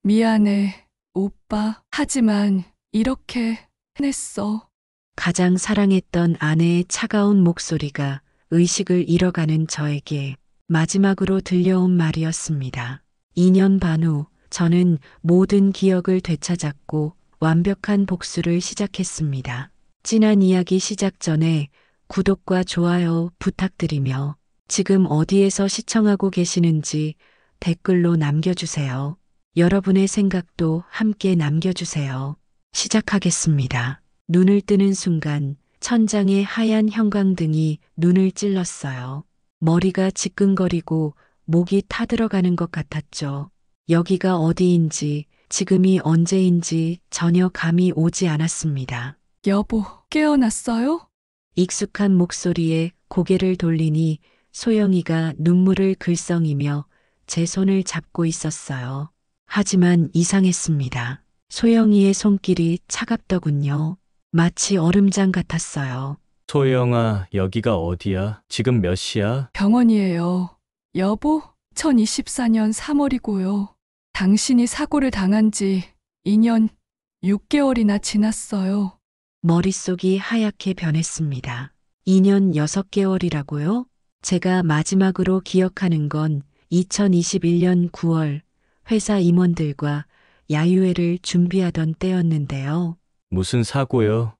미안해, 오빠. 하지만 이렇게 해냈어. 가장 사랑했던 아내의 차가운 목소리가 의식을 잃어가는 저에게 마지막으로 들려온 말이었습니다. 2년 반 후 저는 모든 기억을 되찾았고 완벽한 복수를 시작했습니다. 진한 이야기 시작 전에 구독과 좋아요 부탁드리며 지금 어디에서 시청하고 계시는지 댓글로 남겨주세요. 여러분의 생각도 함께 남겨주세요. 시작하겠습니다. 눈을 뜨는 순간 천장에 하얀 형광등이 눈을 찔렀어요. 머리가 지끈거리고 목이 타들어가는 것 같았죠. 여기가 어디인지 지금이 언제인지 전혀 감이 오지 않았습니다. 여보, 깨어났어요? 익숙한 목소리에 고개를 돌리니 소영이가 눈물을 글썽이며 제 손을 잡고 있었어요. 하지만 이상했습니다. 소영이의 손길이 차갑더군요. 마치 얼음장 같았어요. 소영아, 여기가 어디야? 지금 몇 시야? 병원이에요. 여보, 2024년 3월이고요. 당신이 사고를 당한 지 2년 6개월이나 지났어요. 머릿속이 하얗게 변했습니다. 2년 6개월이라고요? 제가 마지막으로 기억하는 건 2021년 9월 회사 임원들과 야유회를 준비하던 때였는데요. 무슨 사고요?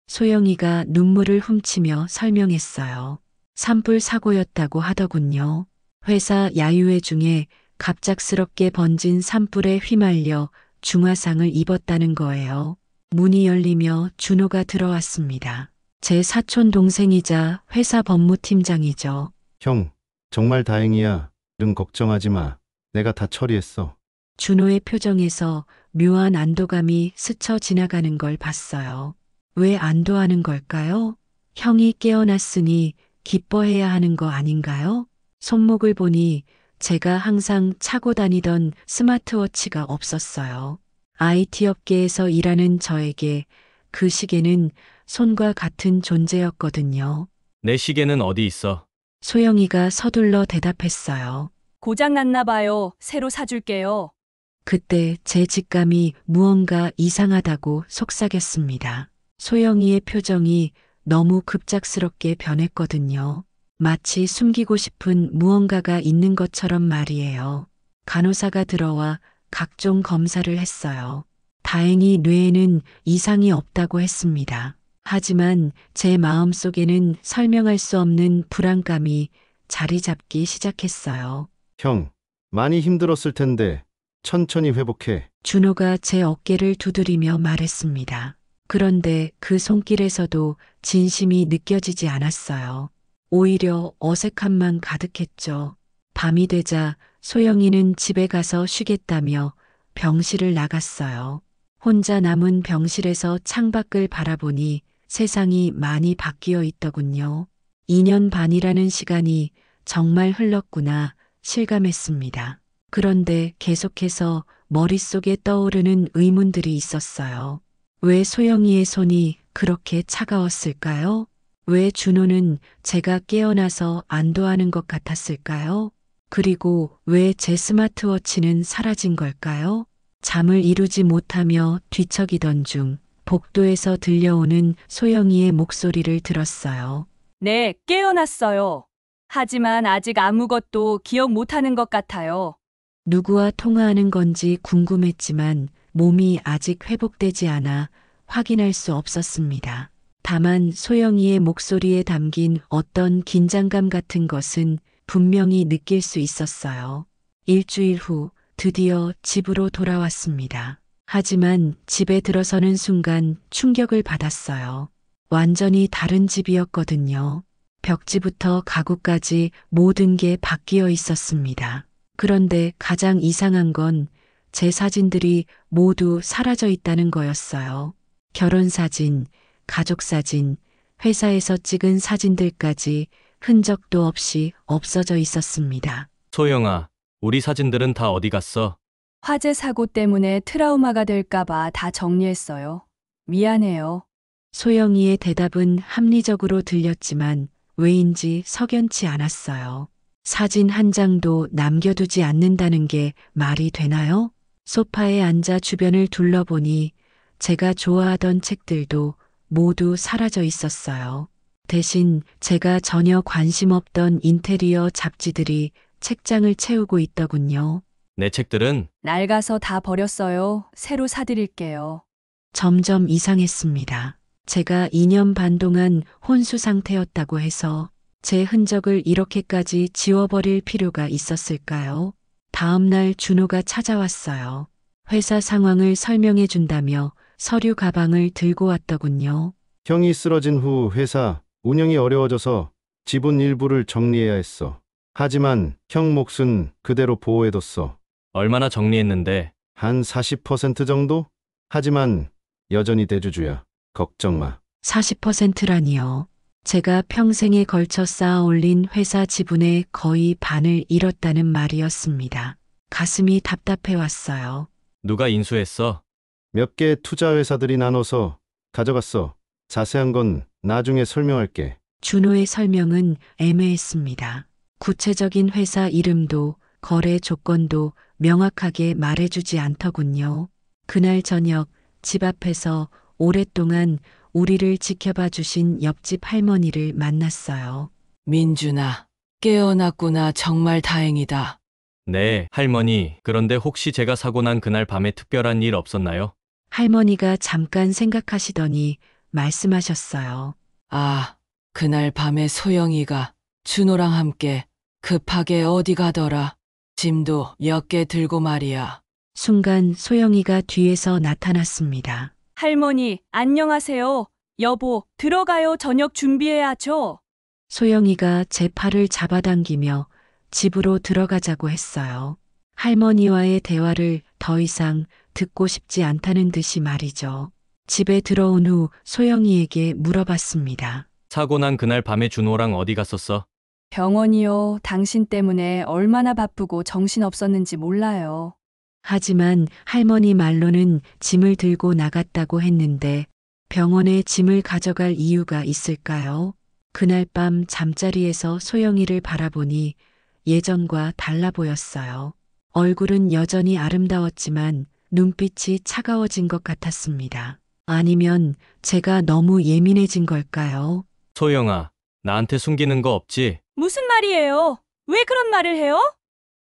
소영이가 눈물을 훔치며 설명했어요. 산불 사고였다고 하더군요. 회사 야유회 중에 갑작스럽게 번진 산불에 휘말려 중화상을 입었다는 거예요. 문이 열리며 준호가 들어왔습니다. 제 사촌 동생이자 회사 법무팀장이죠. 형, 정말 다행이야. 능 걱정하지 마. 내가 다 처리했어. 준호의 표정에서 묘한 안도감이 스쳐 지나가는 걸 봤어요. 왜 안도하는 걸까요? 형이 깨어났으니 기뻐해야 하는 거 아닌가요? 손목을 보니 제가 항상 차고 다니던 스마트워치가 없었어요. IT 업계에서 일하는 저에게 그 시계는 손과 같은 존재였거든요. 내 시계는 어디 있어? 소영이가 서둘러 대답했어요. 고장났나 봐요. 새로 사줄게요. 그때 제 직감이 무언가 이상하다고 속삭였습니다. 소영이의 표정이 너무 급작스럽게 변했거든요. 마치 숨기고 싶은 무언가가 있는 것처럼 말이에요. 간호사가 들어와 각종 검사를 했어요. 다행히 뇌에는 이상이 없다고 했습니다. 하지만 제 마음속에는 설명할 수 없는 불안감이 자리 잡기 시작했어요. 형, 많이 힘들었을 텐데 천천히 회복해. 준호가 제 어깨를 두드리며 말했습니다. 그런데 그 손길에서도 진심이 느껴지지 않았어요. 오히려 어색함만 가득했죠. 밤이 되자 소영이는 집에 가서 쉬겠다며 병실을 나갔어요. 혼자 남은 병실에서 창밖을 바라보니 세상이 많이 바뀌어 있더군요. 2년 반이라는 시간이 정말 흘렀구나 실감했습니다. 그런데 계속해서 머릿속에 떠오르는 의문들이 있었어요. 왜 소영이의 손이 그렇게 차가웠을까요? 왜 준호는 제가 깨어나서 안도하는 것 같았을까요? 그리고 왜 제 스마트워치는 사라진 걸까요? 잠을 이루지 못하며 뒤척이던 중 복도에서 들려오는 소영이의 목소리를 들었어요. 네, 깨어났어요. 하지만 아직 아무것도 기억 못하는 것 같아요. 누구와 통화하는 건지 궁금했지만 몸이 아직 회복되지 않아 확인할 수 없었습니다. 다만 소영이의 목소리에 담긴 어떤 긴장감 같은 것은 분명히 느낄 수 있었어요. 일주일 후 드디어 집으로 돌아왔습니다. 하지만 집에 들어서는 순간 충격을 받았어요. 완전히 다른 집이었거든요. 벽지부터 가구까지 모든 게 바뀌어 있었습니다. 그런데 가장 이상한 건 제 사진들이 모두 사라져 있다는 거였어요. 결혼사진, 가족사진, 회사에서 찍은 사진들까지 흔적도 없이 없어져 있었습니다. 소영아, 우리 사진들은 다 어디 갔어? 화재 사고 때문에 트라우마가 될까봐 다 정리했어요. 미안해요. 소영이의 대답은 합리적으로 들렸지만 왜인지 석연치 않았어요. 사진 한 장도 남겨두지 않는다는 게 말이 되나요? 소파에 앉아 주변을 둘러보니 제가 좋아하던 책들도 모두 사라져 있었어요. 대신 제가 전혀 관심 없던 인테리어 잡지들이 책장을 채우고 있더군요. 내 책들은 낡아서 다 버렸어요. 새로 사드릴게요. 점점 이상했습니다. 제가 2년 반 동안 혼수 상태였다고 해서 제 흔적을 이렇게까지 지워버릴 필요가 있었을까요? 다음 날 준호가 찾아왔어요. 회사 상황을 설명해 준다며 서류 가방을 들고 왔더군요. 형이 쓰러진 후 회사 운영이 어려워져서 지분 일부를 정리해야 했어. 하지만 형 몫은 그대로 보호해뒀어. 얼마나 정리했는데. 한 40% 정도? 하지만 여전히 대주주야. 걱정 마. 40%라니요. 제가 평생에 걸쳐 쌓아 올린 회사 지분의 거의 반을 잃었다는 말이었습니다. 가슴이 답답해 왔어요. 누가 인수했어? 몇 개 투자 회사들이 나눠서 가져갔어. 자세한 건 나중에 설명할게. 준호의 설명은 애매했습니다. 구체적인 회사 이름도 거래 조건도 명확하게 말해주지 않더군요. 그날 저녁 집 앞에서 오랫동안 우리를 지켜봐 주신 옆집 할머니를 만났어요. 민준아, 깨어났구나. 정말 다행이다. 네, 할머니. 그런데 혹시 제가 사고 난 그날 밤에 특별한 일 없었나요? 할머니가 잠깐 생각하시더니 말씀하셨어요. 아, 그날 밤에 소영이가 준호랑 함께 급하게 어디 가더라. 짐도 몇 개 들고 말이야. 순간 소영이가 뒤에서 나타났습니다. 할머니, 안녕하세요. 여보, 들어가요. 저녁 준비해야죠. 소영이가 제 팔을 잡아당기며 집으로 들어가자고 했어요. 할머니와의 대화를 더 이상 듣고 싶지 않다는 듯이 말이죠. 집에 들어온 후 소영이에게 물어봤습니다. 사고 난 그날 밤에 준호랑 어디 갔었어? 병원이요. 당신 때문에 얼마나 바쁘고 정신 없었는지 몰라요. 하지만 할머니 말로는 짐을 들고 나갔다고 했는데 병원에 짐을 가져갈 이유가 있을까요? 그날 밤 잠자리에서 소영이를 바라보니 예전과 달라 보였어요. 얼굴은 여전히 아름다웠지만 눈빛이 차가워진 것 같았습니다. 아니면 제가 너무 예민해진 걸까요? 소영아, 나한테 숨기는 거 없지? 무슨 말이에요? 왜 그런 말을 해요?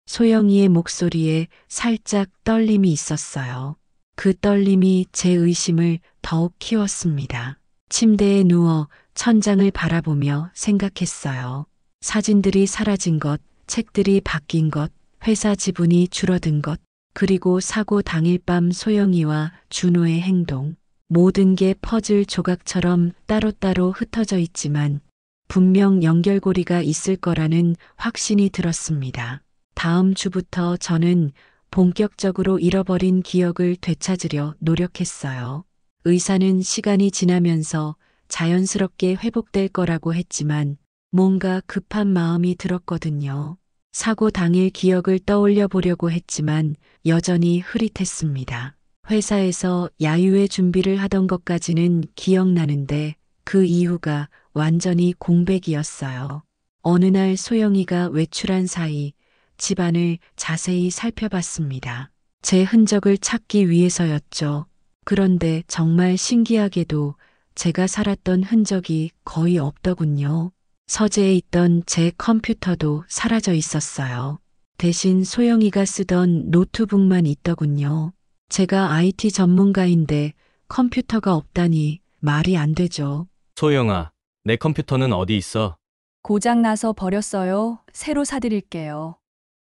소영이의 목소리에 살짝 떨림이 있었어요. 그 떨림이 제 의심을 더욱 키웠습니다. 침대에 누워 천장을 바라보며 생각했어요. 사진들이 사라진 것, 책들이 바뀐 것, 회사 지분이 줄어든 것, 그리고 사고 당일 밤 소영이와 준호의 행동. 모든 게 퍼즐 조각처럼 따로따로 흩어져 있지만 분명 연결고리가 있을 거라는 확신이 들었습니다. 다음 주부터 저는 본격적으로 잃어버린 기억을 되찾으려 노력했어요. 의사는 시간이 지나면서 자연스럽게 회복될 거라고 했지만 뭔가 급한 마음이 들었거든요. 사고 당일 기억을 떠올려 보려고 했지만 여전히 흐릿했습니다. 회사에서 야유회 준비를 하던 것까지는 기억나는데 그 이후가 완전히 공백이었어요. 어느 날 소영이가 외출한 사이 집안을 자세히 살펴봤습니다. 제 흔적을 찾기 위해서였죠. 그런데 정말 신기하게도 제가 살았던 흔적이 거의 없더군요. 서재에 있던 제 컴퓨터도 사라져 있었어요. 대신 소영이가 쓰던 노트북만 있더군요. 제가 IT 전문가인데 컴퓨터가 없다니 말이 안 되죠. 소영아, 내 컴퓨터는 어디 있어? 고장나서 버렸어요. 새로 사드릴게요.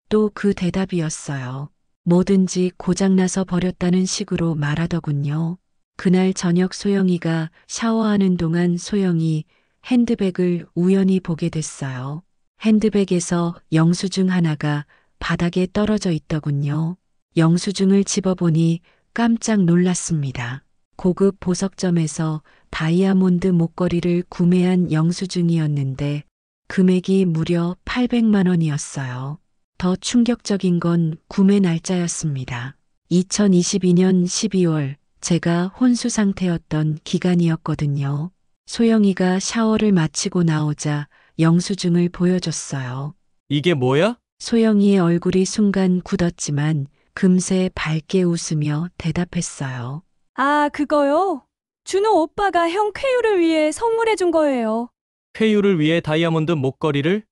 또 그 대답이었어요. 뭐든지 고장나서 버렸다는 식으로 말하더군요. 그날 저녁 소영이가 샤워하는 동안 소영이 핸드백을 우연히 보게 됐어요. 핸드백에서 영수증 하나가 바닥에 떨어져 있더군요. 영수증을 집어보니 깜짝 놀랐습니다. 고급 보석점에서 다이아몬드 목걸이를 구매한 영수증이었는데 금액이 무려 800만 원이었어요. 더 충격적인 건 구매 날짜였습니다. 2022년 12월 제가 혼수 상태였던 기간이었거든요. 소영이가 샤워를 마치고 나오자 영수증을 보여줬어요. 이게 뭐야? 소영이의 얼굴이 순간 굳었지만 금세 밝게 웃으며 대답했어요. 아, 그거요? 준호 오빠가 형 쾌유를 위해 선물해 준 거예요. 쾌유를 위해 다이아몬드 목걸이를?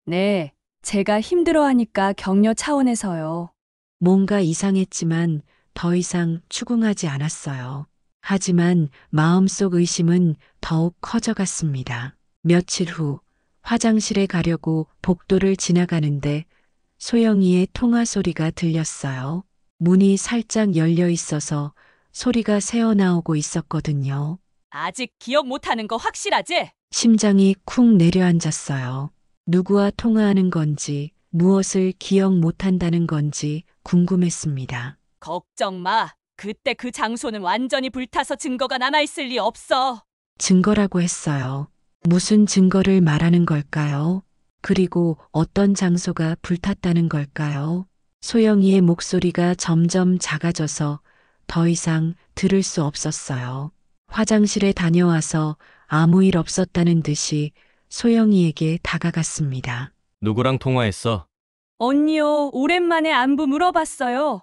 네, 제가 힘들어하니까 격려 차원에서요. 뭔가 이상했지만 더 이상 추궁하지 않았어요. 하지만 마음속 의심은 더욱 커져갔습니다. 며칠 후 화장실에 가려고 복도를 지나가는데 소영이의 통화 소리가 들렸어요. 문이 살짝 열려 있어서 소리가 새어나오고 있었거든요. 아직 기억 못하는 거 확실하지? 심장이 쿵 내려앉았어요. 누구와 통화하는 건지, 무엇을 기억 못한다는 건지 궁금했습니다. 걱정 마. 그때 그 장소는 완전히 불타서 증거가 남아있을 리 없어. 증거라고 했어요. 무슨 증거를 말하는 걸까요? 그리고 어떤 장소가 불탔다는 걸까요? 소영이의 목소리가 점점 작아져서 더 이상 들을 수 없었어요. 화장실에 다녀와서 아무 일 없었다는 듯이 소영이에게 다가갔습니다. 누구랑 통화했어? 언니요, 오랜만에 안부 물어봤어요.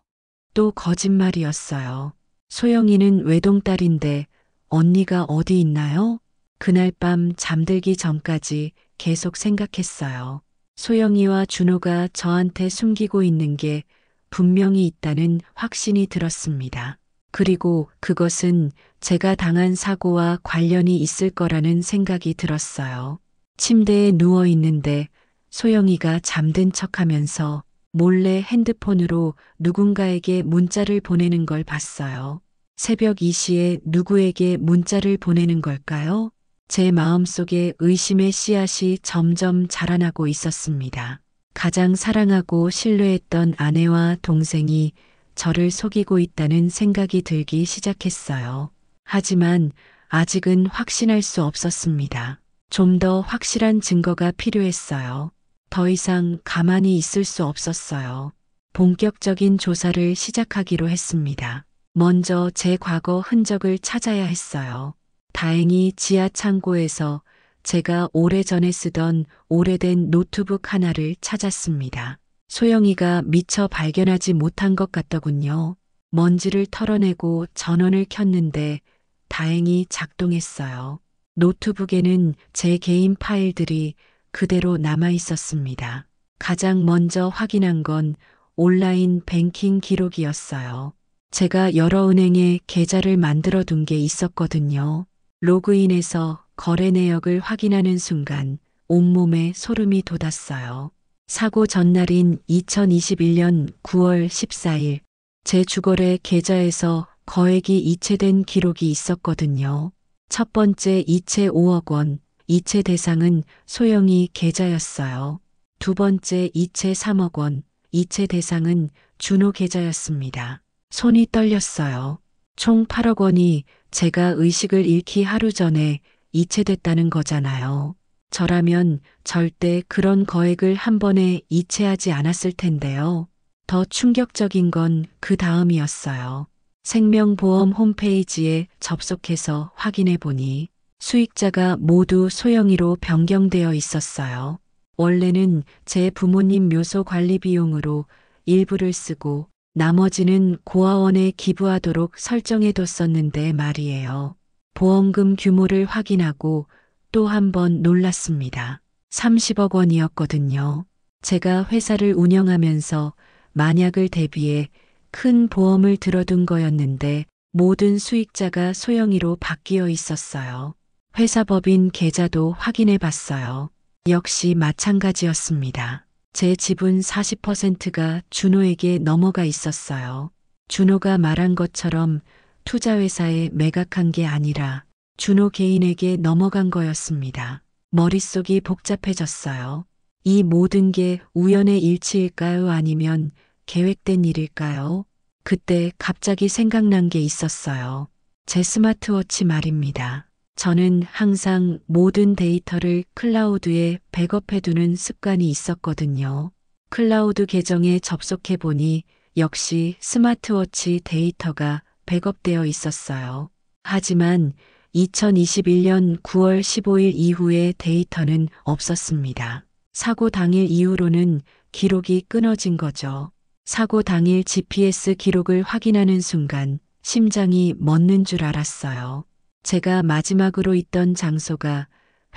또 거짓말이었어요. 소영이는 외동딸인데 언니가 어디 있나요? 그날 밤 잠들기 전까지 계속 생각했어요. 소영이와 준호가 저한테 숨기고 있는 게 분명히 있다는 확신이 들었습니다. 그리고 그것은 제가 당한 사고와 관련이 있을 거라는 생각이 들었어요. 침대에 누워 있는데 소영이가 잠든 척하면서 몰래 핸드폰으로 누군가에게 문자를 보내는 걸 봤어요. 새벽 2시에 누구에게 문자를 보내는 걸까요? 제 마음속에 의심의 씨앗이 점점 자라나고 있었습니다. 가장 사랑하고 신뢰했던 아내와 동생이 저를 속이고 있다는 생각이 들기 시작했어요. 하지만 아직은 확신할 수 없었습니다. 좀 더 확실한 증거가 필요했어요. 더 이상 가만히 있을 수 없었어요. 본격적인 조사를 시작하기로 했습니다. 먼저 제 과거 흔적을 찾아야 했어요. 다행히 지하 창고에서 제가 오래전에 쓰던 오래된 노트북 하나를 찾았습니다. 소영이가 미처 발견하지 못한 것 같더군요. 먼지를 털어내고 전원을 켰는데 다행히 작동했어요. 노트북에는 제 개인 파일들이 그대로 남아 있었습니다. 가장 먼저 확인한 건 온라인 뱅킹 기록이었어요. 제가 여러 은행에 계좌를 만들어 둔 게 있었거든요. 로그인해서 거래 내역을 확인하는 순간 온몸에 소름이 돋았어요. 사고 전날인 2021년 9월 14일 제 주거래 계좌에서 거액이 이체된 기록이 있었거든요. 첫 번째 이체 5억 원, 이체 대상은 소영이 계좌였어요. 두 번째 이체 3억 원, 이체 대상은 준호 계좌였습니다. 손이 떨렸어요. 총 8억 원이 제가 의식을 잃기 하루 전에 이체됐다는 거잖아요. 저라면 절대 그런 거액을 한 번에 이체하지 않았을 텐데요. 더 충격적인 건 그 다음이었어요. 생명보험 홈페이지에 접속해서 확인해 보니 수익자가 모두 소영이로 변경되어 있었어요. 원래는 제 부모님 묘소 관리 비용으로 일부를 쓰고 나머지는 고아원에 기부하도록 설정해뒀었는데 말이에요. 보험금 규모를 확인하고 또 한 번 놀랐습니다. 30억 원이었거든요. 제가 회사를 운영하면서 만약을 대비해 큰 보험을 들어둔 거였는데 모든 수익자가 소영이로 바뀌어 있었어요. 회사 법인 계좌도 확인해 봤어요. 역시 마찬가지였습니다. 제 지분 40%가 준호에게 넘어가 있었어요. 준호가 말한 것처럼 투자회사에 매각한 게 아니라 준호 개인에게 넘어간 거였습니다. 머릿속이 복잡해졌어요. 이 모든 게 우연의 일치일까요? 아니면 계획된 일일까요? 그때 갑자기 생각난 게 있었어요. 제 스마트워치 말입니다. 저는 항상 모든 데이터를 클라우드에 백업해두는 습관이 있었거든요. 클라우드 계정에 접속해보니 역시 스마트워치 데이터가 백업되어 있었어요. 하지만 2021년 9월 15일 이후의 데이터는 없었습니다. 사고 당일 이후로는 기록이 끊어진 거죠. 사고 당일 GPS 기록을 확인하는 순간 심장이 멎는 줄 알았어요. 제가 마지막으로 있던 장소가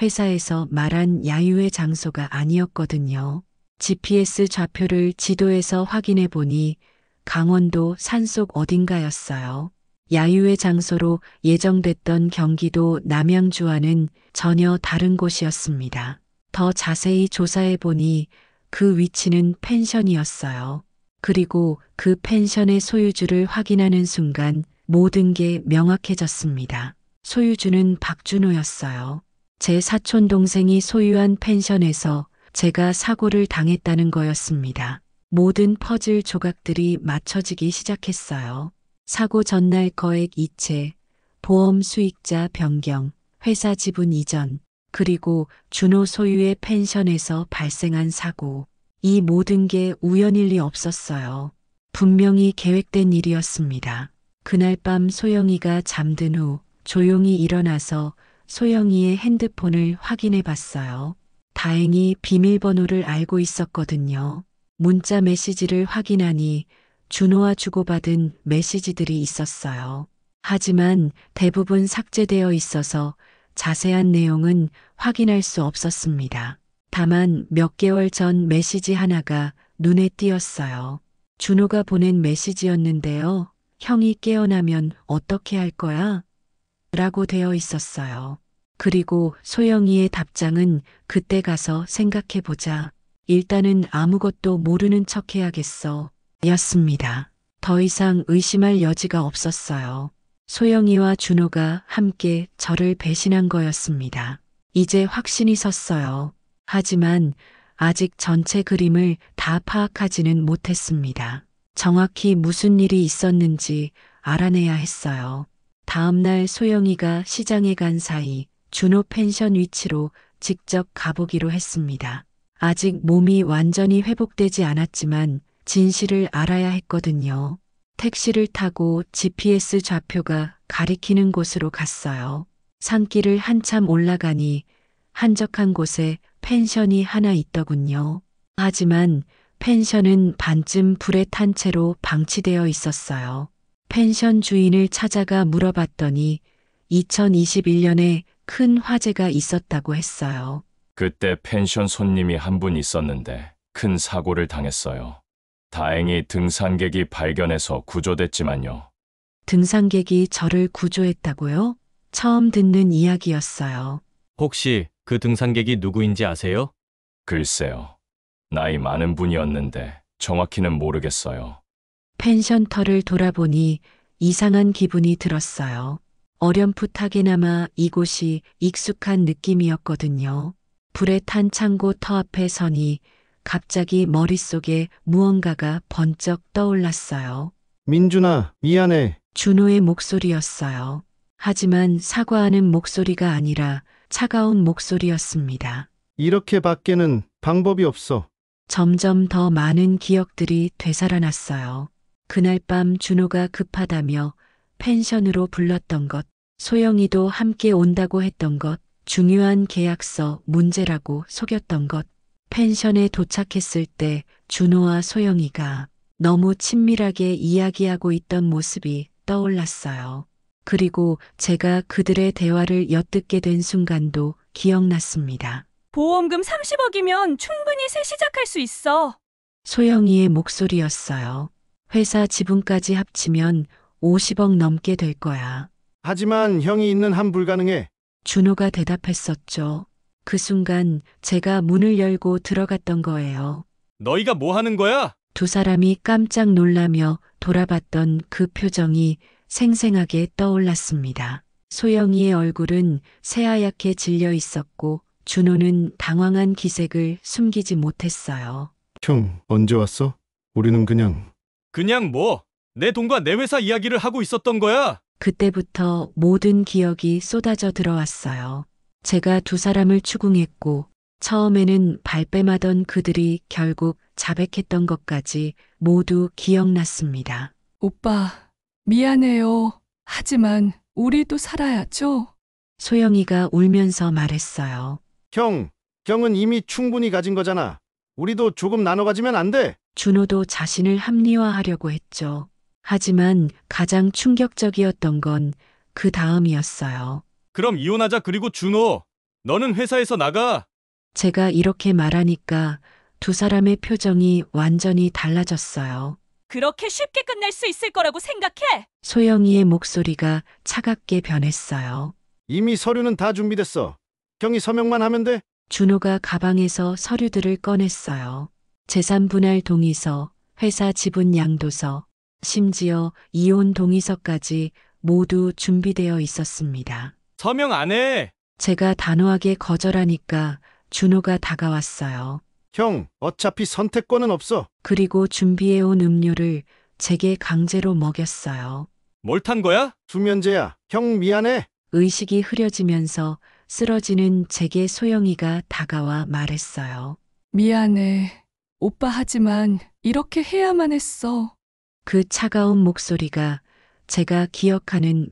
회사에서 말한 야유회 장소가 아니었거든요. GPS 좌표를 지도에서 확인해 보니 강원도 산속 어딘가였어요. 야유회 장소로 예정됐던 경기도 남양주와는 전혀 다른 곳이었습니다. 더 자세히 조사해 보니 그 위치는 펜션이었어요. 그리고 그 펜션의 소유주를 확인하는 순간 모든 게 명확해졌습니다. 소유주는 박준호였어요. 제 사촌 동생이 소유한 펜션에서 제가 사고를 당했다는 거였습니다. 모든 퍼즐 조각들이 맞춰지기 시작했어요. 사고 전날 거액 이체, 보험 수익자 변경, 회사 지분 이전, 그리고 준호 소유의 펜션에서 발생한 사고. 이 모든 게 우연일 리 없었어요. 분명히 계획된 일이었습니다. 그날 밤 소영이가 잠든 후 조용히 일어나서 소영이의 핸드폰을 확인해 봤어요. 다행히 비밀번호를 알고 있었거든요. 문자 메시지를 확인하니 준호와 주고받은 메시지들이 있었어요. 하지만 대부분 삭제되어 있어서 자세한 내용은 확인할 수 없었습니다. 다만 몇 개월 전 메시지 하나가 눈에 띄었어요. 준호가 보낸 메시지였는데요. 형이 깨어나면 어떻게 할 거야? 라고 되어 있었어요. 그리고 소영이의 답장은 그때 가서 생각해 보자. 일단은 아무것도 모르는 척 해야겠어. 였습니다. 더 이상 의심할 여지가 없었어요. 소영이와 준호가 함께 저를 배신한 거였습니다. 이제 확신이 섰어요. 하지만 아직 전체 그림을 다 파악하지는 못했습니다. 정확히 무슨 일이 있었는지 알아내야 했어요. 다음 날 소영이가 시장에 간 사이 준호 펜션 위치로 직접 가보기로 했습니다. 아직 몸이 완전히 회복되지 않았지만 진실을 알아야 했거든요. 택시를 타고 GPS 좌표가 가리키는 곳으로 갔어요. 산길을 한참 올라가니 한적한 곳에 펜션이 하나 있더군요. 하지만 펜션은 반쯤 불에 탄 채로 방치되어 있었어요. 펜션 주인을 찾아가 물어봤더니 2021년에 큰 화재가 있었다고 했어요. 그때 펜션 손님이 한 분 있었는데 큰 사고를 당했어요. 다행히 등산객이 발견해서 구조됐지만요. 등산객이 저를 구조했다고요? 처음 듣는 이야기였어요. 혹시 그 등산객이 누구인지 아세요? 글쎄요. 나이 많은 분이었는데 정확히는 모르겠어요. 펜션터를 돌아보니 이상한 기분이 들었어요. 어렴풋하게나마 이곳이 익숙한 느낌이었거든요. 불에 탄 창고 터 앞에 서니 갑자기 머릿속에 무언가가 번쩍 떠올랐어요. 민준아, 미안해. 준호의 목소리였어요. 하지만 사과하는 목소리가 아니라 차가운 목소리였습니다. 이렇게밖에는 방법이 없어. 점점 더 많은 기억들이 되살아났어요. 그날 밤 준호가 급하다며 펜션으로 불렀던 것, 소영이도 함께 온다고 했던 것, 중요한 계약서 문제라고 속였던 것, 펜션에 도착했을 때 준호와 소영이가 너무 친밀하게 이야기하고 있던 모습이 떠올랐어요. 그리고 제가 그들의 대화를 엿듣게 된 순간도 기억났습니다. 보험금 30억이면 충분히 새 시작할 수 있어. 소영이의 목소리였어요. 회사 지분까지 합치면 50억 넘게 될 거야. 하지만 형이 있는 한 불가능해. 준호가 대답했었죠. 그 순간 제가 문을 열고 들어갔던 거예요. 너희가 뭐 하는 거야? 두 사람이 깜짝 놀라며 돌아봤던 그 표정이 생생하게 떠올랐습니다. 소영이의 얼굴은 새하얗게 질려 있었고 준호는 당황한 기색을 숨기지 못했어요. 형, 언제 왔어? 우리는 그냥... 그냥 뭐, 내 돈과 내 회사 이야기를 하고 있었던 거야. 그때부터 모든 기억이 쏟아져 들어왔어요. 제가 두 사람을 추궁했고 처음에는 발뺌하던 그들이 결국 자백했던 것까지 모두 기억났습니다. 오빠, 미안해요. 하지만 우리도 살아야죠. 소영이가 울면서 말했어요. 형은 이미 충분히 가진 거잖아. 우리도 조금 나눠 가지면 안 돼? 준호도 자신을 합리화하려고 했죠. 하지만 가장 충격적이었던 건 그 다음이었어요. 그럼 이혼하자. 그리고 준호, 너는 회사에서 나가. 제가 이렇게 말하니까 두 사람의 표정이 완전히 달라졌어요. 그렇게 쉽게 끝낼 수 있을 거라고 생각해? 소영이의 목소리가 차갑게 변했어요. 이미 서류는 다 준비됐어. 형이 서명만 하면 돼? 준호가 가방에서 서류들을 꺼냈어요. 재산 분할 동의서, 회사 지분 양도서, 심지어 이혼 동의서까지 모두 준비되어 있었습니다. 서명 안 해. 제가 단호하게 거절하니까 준호가 다가왔어요. 형, 어차피 선택권은 없어. 그리고 준비해온 음료를 제게 강제로 먹였어요. 뭘 탄 거야? 수면제야. 형 미안해. 의식이 흐려지면서 쓰러지는 제게 소영이가 다가와 말했어요. 미안해. 오빠 하지만 이렇게 해야만 했어. 그 차가운 목소리가 제가 기억하는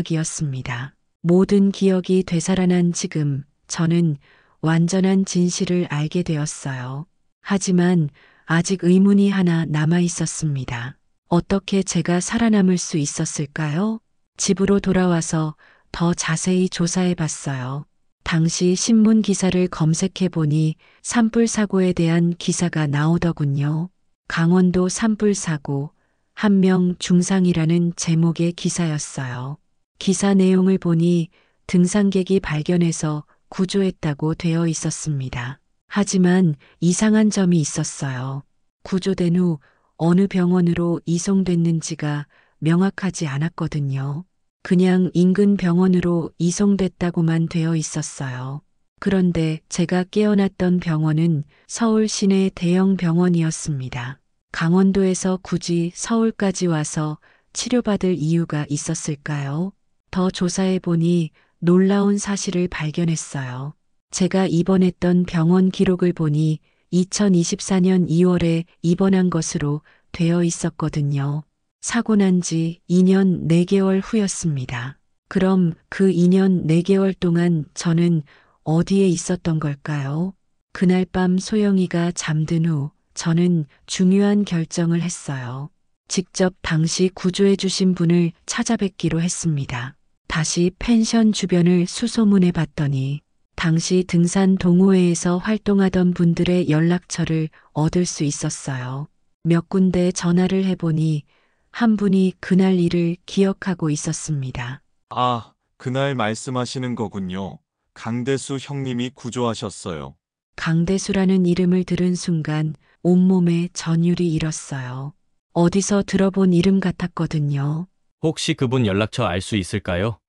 마지막이었습니다. 모든 기억이 되살아난 지금 저는 완전한 진실을 알게 되었어요. 하지만 아직 의문이 하나 남아 있었습니다. 어떻게 제가 살아남을 수 있었을까요? 집으로 돌아와서 더 자세히 조사해 봤어요. 당시 신문 기사를 검색해 보니 산불 사고에 대한 기사가 나오더군요. 강원도 산불 사고, 1명 중상이라는 제목의 기사였어요. 기사 내용을 보니 등산객이 발견해서 구조했다고 되어 있었습니다. 하지만 이상한 점이 있었어요. 구조된 후 어느 병원으로 이송됐는지가 명확하지 않았거든요. 그냥 인근 병원으로 이송됐다고만 되어 있었어요. 그런데 제가 깨어났던 병원은 서울 시내 대형 병원이었습니다. 강원도에서 굳이 서울까지 와서 치료받을 이유가 있었을까요? 더 조사해 보니 놀라운 사실을 발견했어요. 제가 입원했던 병원 기록을 보니 2024년 2월에 입원한 것으로 되어 있었거든요. 사고 난 지 2년 4개월 후였습니다. 그럼 그 2년 4개월 동안 저는 어디에 있었던 걸까요? 그날 밤 소영이가 잠든 후 저는 중요한 결정을 했어요. 직접 당시 구조해 주신 분을 찾아뵙기로 했습니다. 다시 펜션 주변을 수소문해 봤더니 당시 등산 동호회에서 활동하던 분들의 연락처를 얻을 수 있었어요. 몇 군데 전화를 해보니 한 분이 그날 일을 기억하고 있었습니다. 아, 그날 말씀하시는 거군요. 강대수 형님이 구조하셨어요. 강대수라는 이름을 들은 순간 온몸에 전율이 일었어요. 어디서 들어본 이름 같았거든요. 혹시 그분 연락처 알 수 있을까요?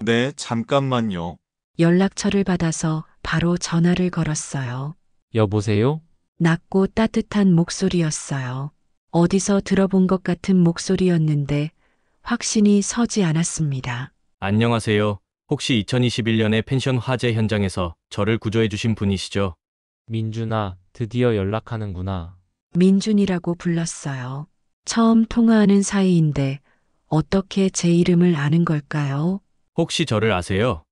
네, 잠깐만요. 연락처를 받아서 바로 전화를 걸었어요. 여보세요? 낮고 따뜻한 목소리였어요. 어디서 들어본 것 같은 목소리였는데 확신이 서지 않았습니다. 안녕하세요. 혹시 2021년에 펜션 화재 현장에서 저를 구조해 주신 분이시죠? 민준아, 드디어 연락하는구나. 민준이라고 불렀어요. 처음 통화하는 사이인데 어떻게 제 이름을 아는 걸까요? 혹시 저를 아세요?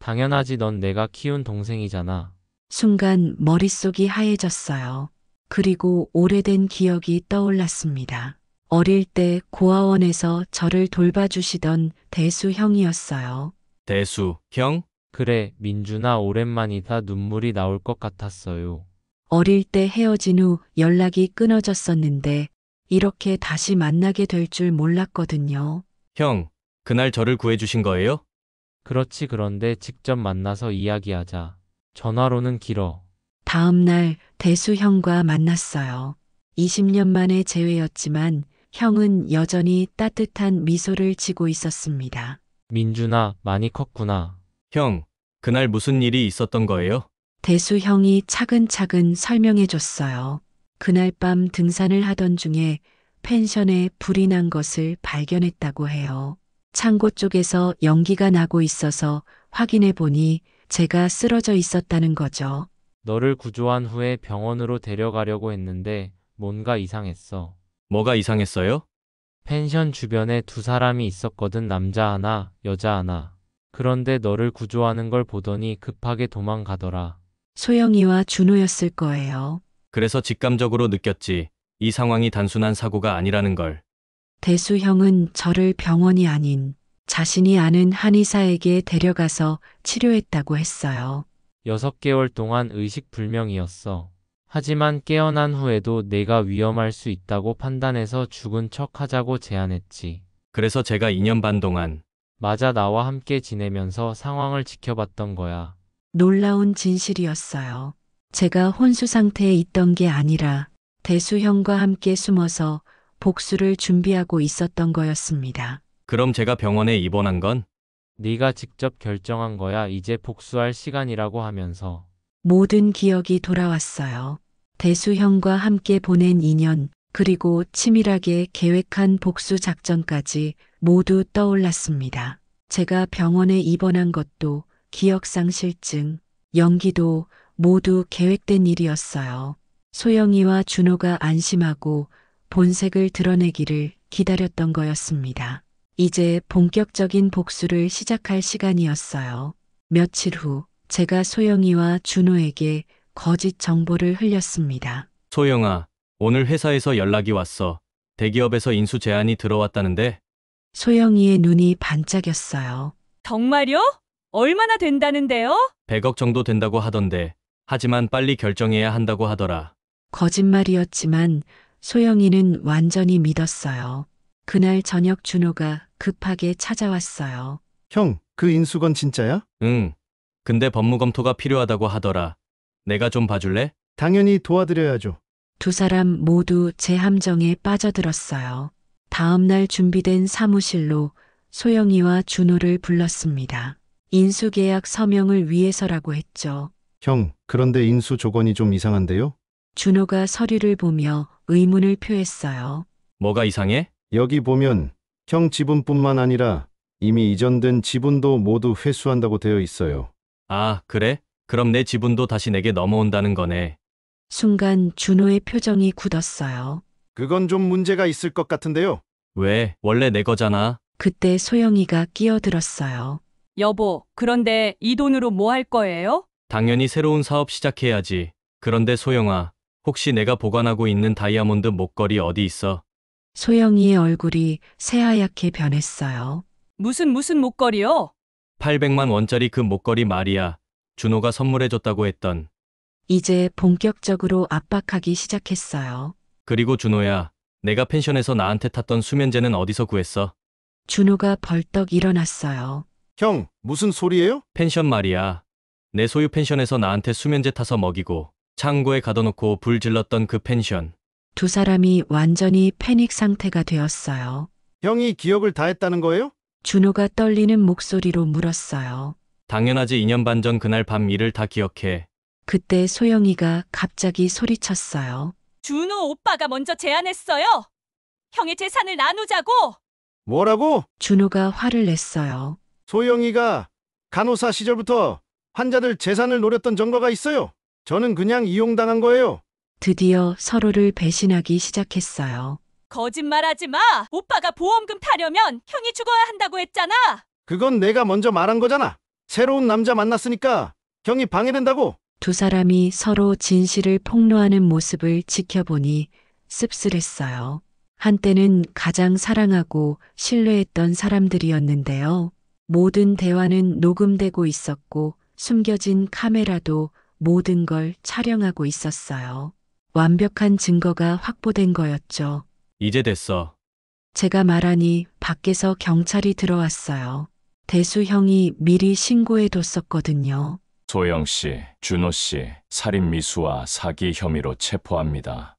당연하지, 넌 내가 키운 동생이잖아. 순간 머릿속이 하얘졌어요. 그리고 오래된 기억이 떠올랐습니다. 어릴 때 고아원에서 저를 돌봐주시던 대수 형이었어요. 대수, 형? 그래, 민준아, 오랜만이다. 눈물이 나올 것 같았어요. 어릴 때 헤어진 후 연락이 끊어졌었는데 이렇게 다시 만나게 될 줄 몰랐거든요. 형, 그날 저를 구해 주신 거예요? 그렇지, 그런데 직접 만나서 이야기하자. 전화로는 길어. 다음 날 대수 형과 만났어요. 20년 만에 재회였지만 형은 여전히 따뜻한 미소를 지고 있었습니다. 민준아, 많이 컸구나. 형, 그날 무슨 일이 있었던 거예요? 대수 형이 차근차근 설명해 줬어요. 그날 밤 등산을 하던 중에 펜션에 불이 난 것을 발견했다고 해요. 창고 쪽에서 연기가 나고 있어서 확인해 보니 제가 쓰러져 있었다는 거죠. 너를 구조한 후에 병원으로 데려가려고 했는데 뭔가 이상했어. 뭐가 이상했어요? 펜션 주변에 두 사람이 있었거든. 남자 하나, 여자 하나. 그런데 너를 구조하는 걸 보더니 급하게 도망가더라. 소영이와 준호였을 거예요. 그래서 직감적으로 느꼈지. 이 상황이 단순한 사고가 아니라는 걸. 대수 형은 저를 병원이 아닌 자신이 아는 한의사에게 데려가서 치료했다고 했어요. 6개월 동안 의식불명이었어. 하지만 깨어난 후에도 내가 위험할 수 있다고 판단해서 죽은 척 하자고 제안했지. 그래서 제가 2년 반 동안 맞아, 나와 함께 지내면서 상황을 지켜봤던 거야. 놀라운 진실이었어요. 제가 혼수 상태에 있던 게 아니라 대수 형과 함께 숨어서 복수를 준비하고 있었던 거였습니다. 그럼 제가 병원에 입원한 건? 네가 직접 결정한 거야. 이제 복수할 시간이라고 하면서. 모든 기억이 돌아왔어요. 대수 형과 함께 보낸 인연, 그리고 치밀하게 계획한 복수 작전까지 모두 떠올랐습니다. 제가 병원에 입원한 것도 기억상실증, 연기도 모두 계획된 일이었어요. 소영이와 준호가 안심하고 본색을 드러내기를 기다렸던 거였습니다. 이제 본격적인 복수를 시작할 시간이었어요. 며칠 후 제가 소영이와 준호에게 거짓 정보를 흘렸습니다. 소영아, 오늘 회사에서 연락이 왔어. 대기업에서 인수 제안이 들어왔다는데? 소영이의 눈이 반짝였어요. 정말요? 얼마나 된다는데요? 100억 정도 된다고 하던데. 하지만 빨리 결정해야 한다고 하더라. 거짓말이었지만 소영이는 완전히 믿었어요. 그날 저녁 준호가 급하게 찾아왔어요. 형, 그 인수건 진짜야? 응. 근데 법무 검토가 필요하다고 하더라. 내가 좀 봐줄래? 당연히 도와드려야죠. 두 사람 모두 제 함정에 빠져들었어요. 다음 날 준비된 사무실로 소영이와 준호를 불렀습니다. 인수계약 서명을 위해서라고 했죠. 형, 그런데 인수 조건이 좀 이상한데요? 준호가 서류를 보며 의문을 표했어요. 뭐가 이상해? 여기 보면 형 지분뿐만 아니라 이미 이전된 지분도 모두 회수한다고 되어 있어요. 아, 그래? 그럼 내 지분도 다시 내게 넘어온다는 거네. 순간 준호의 표정이 굳었어요. 그건 좀 문제가 있을 것 같은데요. 왜? 원래 내 거잖아. 그때 소영이가 끼어들었어요. 여보, 그런데 이 돈으로 뭐 할 거예요? 당연히 새로운 사업 시작해야지. 그런데 소영아, 혹시 내가 보관하고 있는 다이아몬드 목걸이 어디 있어? 소영이의 얼굴이 새하얗게 변했어요. 무슨 목걸이요? 800만 원짜리 그 목걸이 말이야. 준호가 선물해줬다고 했던. 이제 본격적으로 압박하기 시작했어요. 그리고 준호야, 내가 펜션에서 나한테 탔던 수면제는 어디서 구했어? 준호가 벌떡 일어났어요. 형, 무슨 소리예요? 펜션 말이야. 내 소유 펜션에서 나한테 수면제 타서 먹이고 창고에 가둬놓고 불 질렀던 그 펜션. 두 사람이 완전히 패닉 상태가 되었어요. 형이 기억을 다 했다는 거예요? 준호가 떨리는 목소리로 물었어요. 당연하지. 2년 반 전 그날 밤 일을 다 기억해. 그때 소영이가 갑자기 소리쳤어요. 준호 오빠가 먼저 제안했어요. 형의 재산을 나누자고. 뭐라고? 준호가 화를 냈어요. 소영이가 간호사 시절부터 환자들 재산을 노렸던 증거가 있어요. 저는 그냥 이용당한 거예요. 드디어 서로를 배신하기 시작했어요. 거짓말하지 마. 오빠가 보험금 타려면 형이 죽어야 한다고 했잖아. 그건 내가 먼저 말한 거잖아. 새로운 남자 만났으니까 형이 방해된다고. 두 사람이 서로 진실을 폭로하는 모습을 지켜보니 씁쓸했어요. 한때는 가장 사랑하고 신뢰했던 사람들이었는데요. 모든 대화는 녹음되고 있었고 숨겨진 카메라도 모든 걸 촬영하고 있었어요. 완벽한 증거가 확보된 거였죠. 이제 됐어. 제가 말하니 밖에서 경찰이 들어왔어요. 대수 형이 미리 신고해뒀었거든요. 소영 씨, 준호 씨, 살인 미수와 사기 혐의로 체포합니다.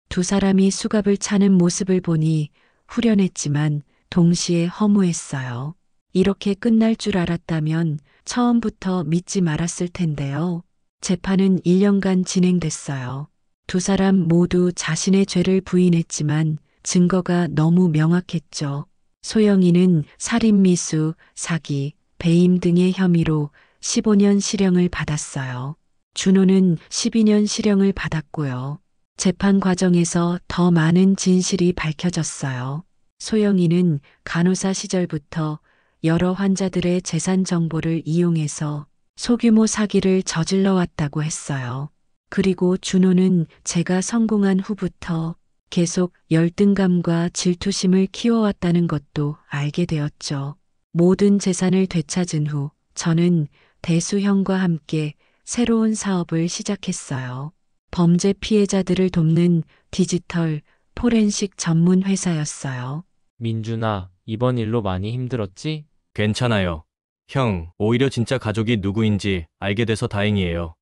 두 사람이 수갑을 차는 모습을 보니 후련했지만 동시에 허무했어요. 이렇게 끝날 줄 알았다면 처음부터 믿지 말았을 텐데요. 재판은 1년간 진행됐어요. 두 사람 모두 자신의 죄를 부인했지만 증거가 너무 명확했죠. 소영이는 살인미수, 사기, 배임 등의 혐의로 15년 실형을 받았어요. 준호는 12년 실형을 받았고요. 재판 과정에서 더 많은 진실이 밝혀졌어요. 소영이는 간호사 시절부터 여러 환자들의 재산 정보를 이용해서 소규모 사기를 저질러 왔다고 했어요. 그리고 준호는 제가 성공한 후부터 계속 열등감과 질투심을 키워왔다는 것도 알게 되었죠. 모든 재산을 되찾은 후 저는 대수형과 함께 새로운 사업을 시작했어요. 범죄 피해자들을 돕는 디지털 포렌식 전문 회사였어요. 민준아, 이번 일로 많이 힘들었지? 괜찮아요. 형, 오히려 진짜 가족이 누구인지 알게 돼서 다행이에요.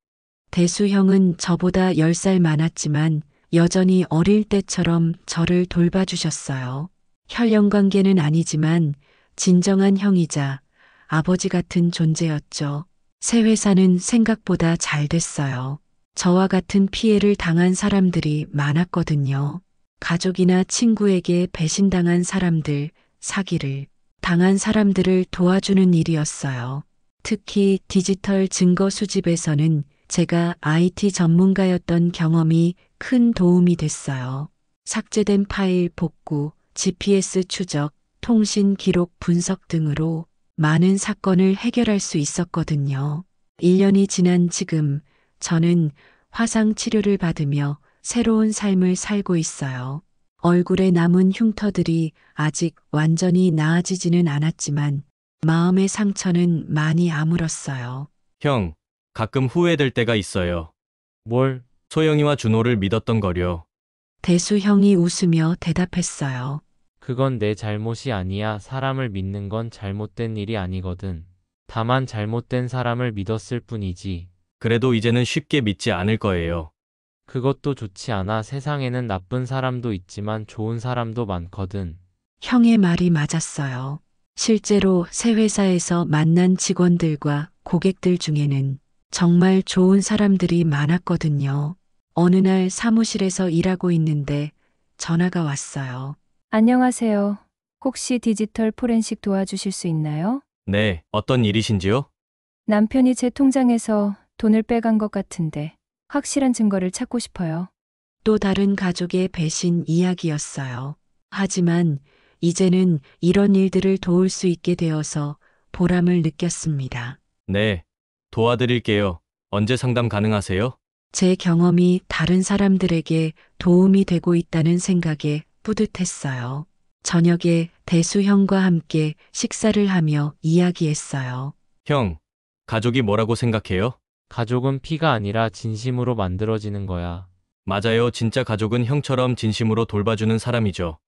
대수형은 저보다 10살 많았지만 여전히 어릴 때처럼 저를 돌봐주셨어요. 혈연 관계는 아니지만 진정한 형이자 아버지 같은 존재였죠. 새 회사는 생각보다 잘 됐어요. 저와 같은 피해를 당한 사람들이 많았거든요. 가족이나 친구에게 배신당한 사람들, 사기를 당한 사람들을 도와주는 일이었어요. 특히 디지털 증거 수집에서는 제가 IT 전문가였던 경험이 큰 도움이 됐어요. 삭제된 파일 복구, GPS 추적, 통신 기록 분석 등으로 많은 사건을 해결할 수 있었거든요. 1년이 지난 지금 저는 화상 치료를 받으며 새로운 삶을 살고 있어요. 얼굴에 남은 흉터들이 아직 완전히 나아지지는 않았지만 마음의 상처는 많이 아물었어요. 형, 가끔 후회될 때가 있어요. 뭘? 소영이와 준호를 믿었던 거려. 대수형이 웃으며 대답했어요. 그건 내 잘못이 아니야. 사람을 믿는 건 잘못된 일이 아니거든. 다만 잘못된 사람을 믿었을 뿐이지. 그래도 이제는 쉽게 믿지 않을 거예요. 그것도 좋지 않아. 세상에는 나쁜 사람도 있지만 좋은 사람도 많거든. 형의 말이 맞았어요. 실제로 새 회사에서 만난 직원들과 고객들 중에는 정말 좋은 사람들이 많았거든요. 어느 날 사무실에서 일하고 있는데 전화가 왔어요. 안녕하세요. 혹시 디지털 포렌식 도와주실 수 있나요? 네, 어떤 일이신지요? 남편이 제 통장에서 돈을 빼간 것 같은데 확실한 증거를 찾고 싶어요. 또 다른 가족의 배신 이야기였어요. 하지만 이제는 이런 일들을 도울 수 있게 되어서 보람을 느꼈습니다. 네, 도와드릴게요. 언제 상담 가능하세요? 제 경험이 다른 사람들에게 도움이 되고 있다는 생각에 뿌듯했어요. 저녁에 대수형과 함께 식사를 하며 이야기했어요. 형, 가족이 뭐라고 생각해요? 가족은 피가 아니라 진심으로 만들어지는 거야. 맞아요. 진짜 가족은 형처럼 진심으로 돌봐주는 사람이죠.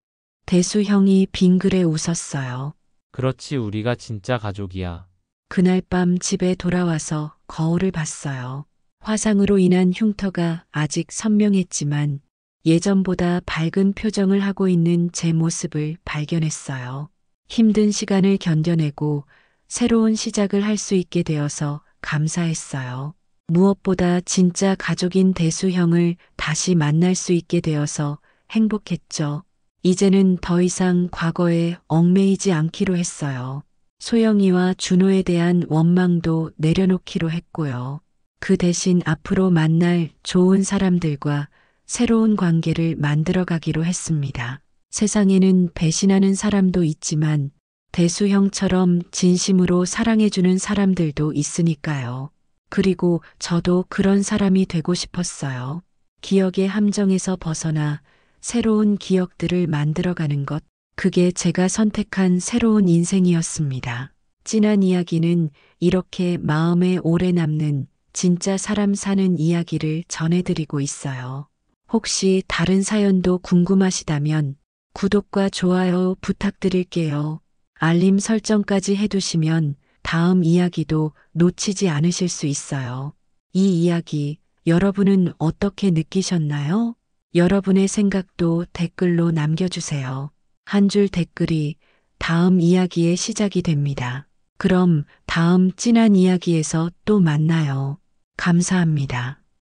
대수형이 빙그레 웃었어요. 그렇지, 우리가 진짜 가족이야. 그날 밤 집에 돌아와서 거울을 봤어요. 화상으로 인한 흉터가 아직 선명했지만 예전보다 밝은 표정을 하고 있는 제 모습을 발견했어요. 힘든 시간을 견뎌내고 새로운 시작을 할 수 있게 되어서 감사했어요. 무엇보다 진짜 가족인 대수형을 다시 만날 수 있게 되어서 행복했죠. 이제는 더 이상 과거에 얽매이지 않기로 했어요. 소영이와 준호에 대한 원망도 내려놓기로 했고요. 그 대신 앞으로 만날 좋은 사람들과 새로운 관계를 만들어가기로 했습니다. 세상에는 배신하는 사람도 있지만 대수형처럼 진심으로 사랑해주는 사람들도 있으니까요. 그리고 저도 그런 사람이 되고 싶었어요. 기억의 함정에서 벗어나 새로운 기억들을 만들어가는 것, 그게 제가 선택한 새로운 인생이었습니다. 지난 이야기는 이렇게 마음에 오래 남는 진짜 사람 사는 이야기를 전해드리고 있어요. 혹시 다른 사연도 궁금하시다면 구독과 좋아요 부탁드릴게요. 알림 설정까지 해두시면 다음 이야기도 놓치지 않으실 수 있어요. 이 이야기 여러분은 어떻게 느끼셨나요? 여러분의 생각도 댓글로 남겨주세요. 한 줄 댓글이 다음 이야기의 시작이 됩니다. 그럼 다음 진한 이야기에서 또 만나요. 감사합니다.